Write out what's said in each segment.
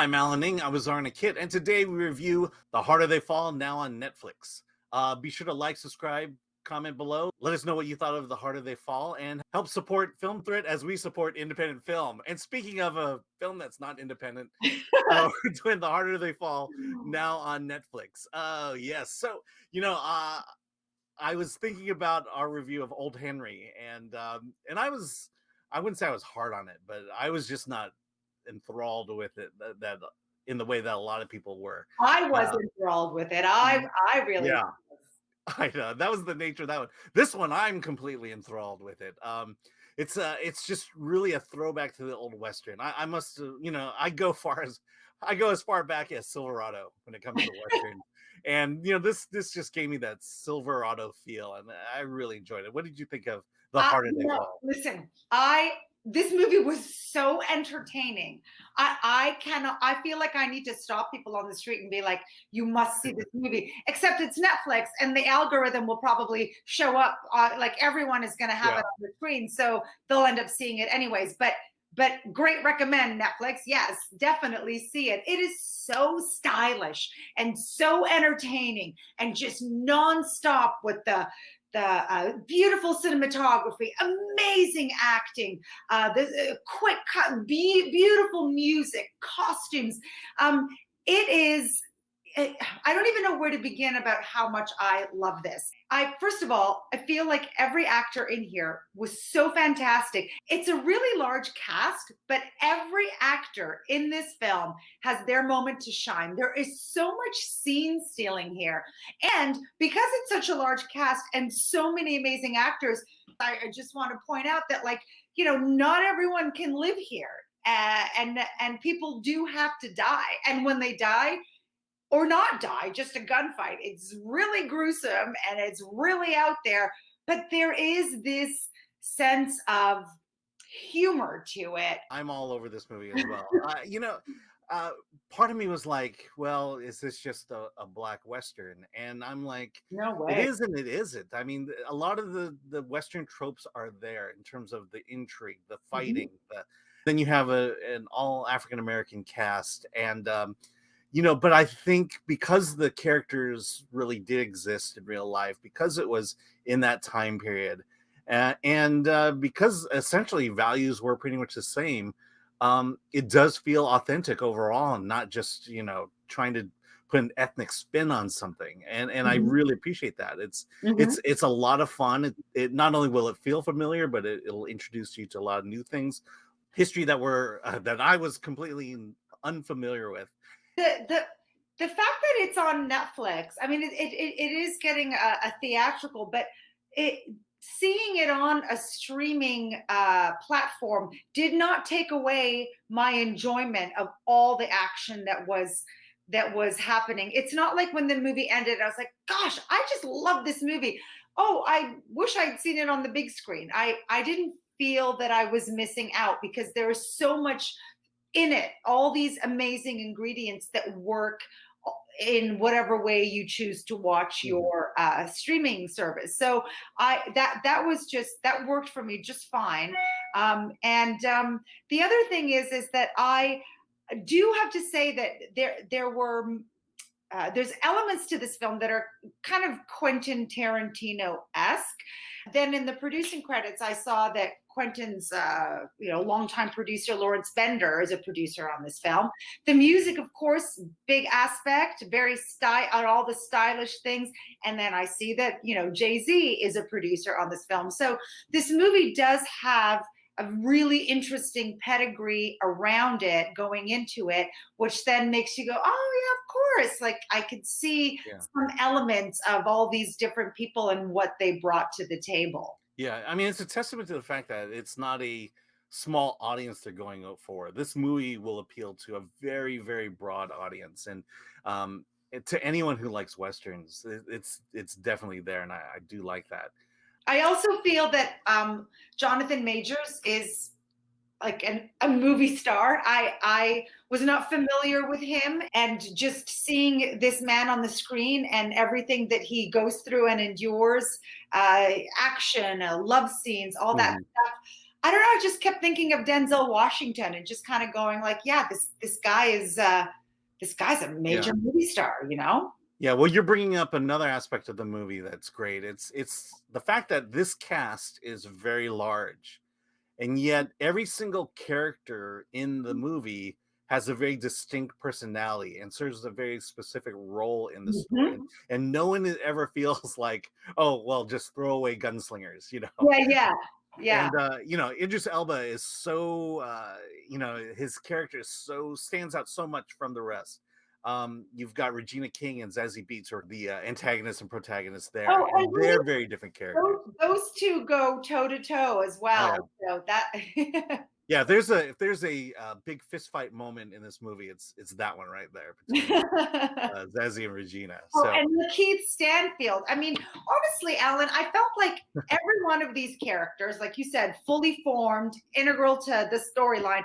I'm Alan. I was Zorianna Kit, and today we review The Harder They Fall, now on Netflix. Be sure to like, subscribe, comment below. Let us know what you thought of The Harder They Fall, and help support Film Threat as we support independent film. And speaking of a film that's not independent, we're doing The Harder They Fall, now on Netflix. Oh, yes. So, I was thinking about our review of Old Henry, and I wouldn't say I was hard on it, but I was just not enthralled with it that in the way that a lot of people were. I was enthralled with it. I really Yeah, was. I know that was the nature of that one. This one, I'm completely enthralled with it. It's just really a throwback to the old Western. I must, I go as far back as Silverado when it comes to Western. And this just gave me that Silverado feel, and I really enjoyed it. What did you think of The Harder They Fall? Listen, this movie was so entertaining. I feel like I need to stop people on the street and be like, you must see this movie. Except it's Netflix, and the algorithm will probably show up. Like everyone is going to have it on the screen, so they'll end up seeing it anyways. But great recommend, Netflix. Yes, definitely see it. It is so stylish and so entertaining and just nonstop with the beautiful cinematography, amazing acting, the quick cut, beautiful music, costumes. It is. I don't even know where to begin about how much I love this. First of all, I feel like every actor in here was so fantastic. It's a really large cast, but every actor in this film has their moment to shine. There is so much scene stealing here. And because it's such a large cast and so many amazing actors, I just want to point out that, not everyone can live here. And people do have to die. And when they die, or not die, just a gunfight. It's really gruesome and it's really out there, but there is this sense of humor to it. I'm all over this movie as well. Part of me was like, well, is this just a black Western? And I'm like, no way. It is and it isn't. I mean, a lot of the Western tropes are there in terms of the intrigue, the fighting. Then you have an all African-American cast, and but I think because the characters really did exist in real life, because it was in that time period, and because essentially values were pretty much the same, it does feel authentic overall, and not just trying to put an ethnic spin on something. And I really appreciate that. It's a lot of fun. It not only will it feel familiar, but it'll introduce you to a lot of new things, history that I was completely unfamiliar with. The fact that it's on Netflix, I mean, it is getting a theatrical, but seeing it on a streaming platform did not take away my enjoyment of all the action that was happening. It's not like when the movie ended, I was like, gosh, I just love this movie. Oh, I wish I'd seen it on the big screen. I didn't feel that I was missing out because there is so much in it, all these amazing ingredients that work in whatever way you choose to watch your streaming service. So that worked for me just fine. And the other thing is that I do have to say that there's elements to this film that are kind of Quentin Tarantino-esque. Then in the producing credits, I saw that Quentin's, longtime producer, Lawrence Bender, is a producer on this film. The music, of course, big aspect, very on all the stylish things. And then I see that, Jay-Z is a producer on this film. So this movie does have a really interesting pedigree around it going into it, which then makes you go, oh yeah, of course. Like I could see some elements of all these different people and what they brought to the table. Yeah, I mean, it's a testament to the fact that it's not a small audience they're going out for. This movie will appeal to a very, very broad audience, and to anyone who likes Westerns, it's definitely there, and I do like that. I also feel that Jonathan Majors is like a movie star. I was not familiar with him, and just seeing this man on the screen and everything that he goes through and endures, action, love scenes, all that stuff. I don't know. I just kept thinking of Denzel Washington and just kind of going like, yeah, this guy is this guy's a major movie star, you know? Yeah, well, you're bringing up another aspect of the movie that's great. It's the fact that this cast is very large, and yet every single character in the movie has a very distinct personality and serves a very specific role in the story. Mhm. And no one ever feels like, oh, well, just throw away gunslingers, you know. Yeah. And you know, Idris Elba is so you know, his character is so stands out so much from the rest. You've got Regina King and Zazie Beetz, who are the antagonist and protagonist there, Oh, and they're very different characters. those two go toe to toe as Oh yeah, well. So that yeah. If there's a big fist fight moment in this movie, it's that one right there between Zazie and Regina. Oh, So and Lakeith Stanfield. I mean, honestly, Alan, I felt like every one of these characters, like you said, fully formed, integral to the storyline.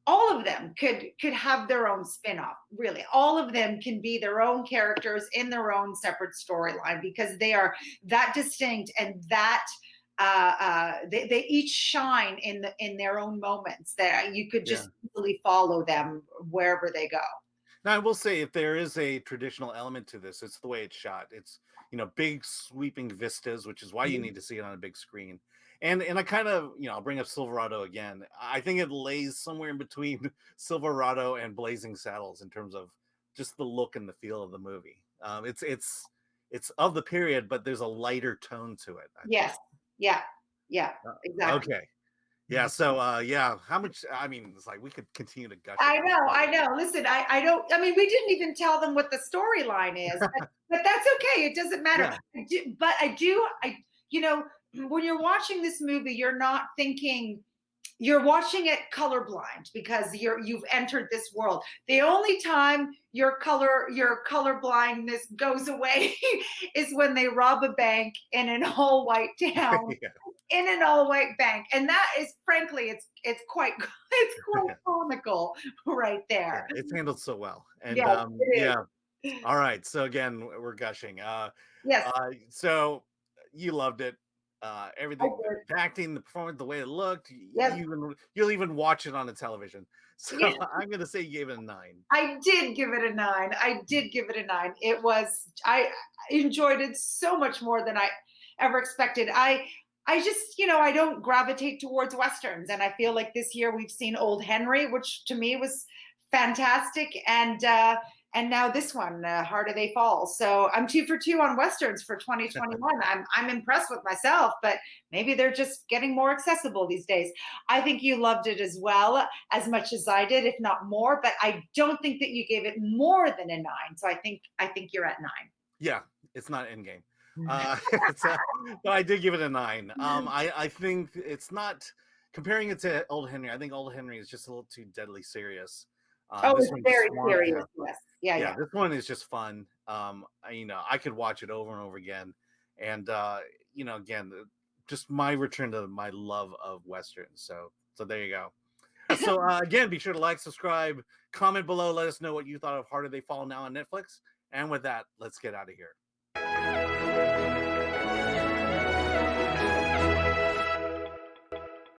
All of them could have their own spin-off. Really, all of them can be their own characters in their own separate storyline because they are that distinct and that they each shine in their own moments. That you could just easily follow them wherever they go. now I will say, if there is a traditional element to this, it's the way it's shot. It's, you know, big sweeping vistas, which is why you need to see it on a big screen. And I kind of, you know, I'll bring up Silverado again. I think it lays somewhere in between Silverado and Blazing Saddles in terms of just the look and the feel of the movie. It's of the period, but there's a lighter tone to it, I think. Yes. Yeah. Exactly. Okay. Yeah. So yeah, how much, I mean, it's like we could continue to gush I about know, it. I know. Listen, I don't. I mean, we didn't even tell them what the storyline is, but that's okay. It doesn't matter. Yeah. I you know, when you're watching this movie, you're not thinking. You're watching it colorblind because you've entered this world. The only time your color blindness goes away is when they rob a bank in an all white town, Yeah. in an all white bank, and that is frankly it's quite it's quite comical right there. Yeah, it's handled so well. And Yes, it yeah. All right. So again, we're gushing. Yes, So you loved it. I Everything, did. the acting, the performance, the way it looked. Yes, You'll even watch it on the television. So yes. I'm gonna say you gave it a 9. I did give it a 9. I did give it a 9. I enjoyed it so much more than I ever expected. I just, I don't gravitate towards westerns, and I feel like this year we've seen Old Henry, which to me was fantastic, and now this one, Harder They Fall. So I'm 2 for 2 on westerns for 2021. I'm impressed with myself, but maybe they're just getting more accessible these days. I think you loved it as well, as much as I did, if not more. But I don't think that you gave it more than a 9. So I think you're at 9. Yeah, it's not Endgame. It's but I did give it a 9. I think it's not, comparing it to Old Henry. I think Old Henry is just a little too deadly serious. Oh, This it's one's very smart, serious. Yes. Yeah. this one is just fun. I could watch it over and over again, and again, just my return to my love of westerns. So there you go. So again, be sure to like, subscribe, comment below, let us know what you thought of Harder They Fall now on Netflix. And with that, let's get out of here.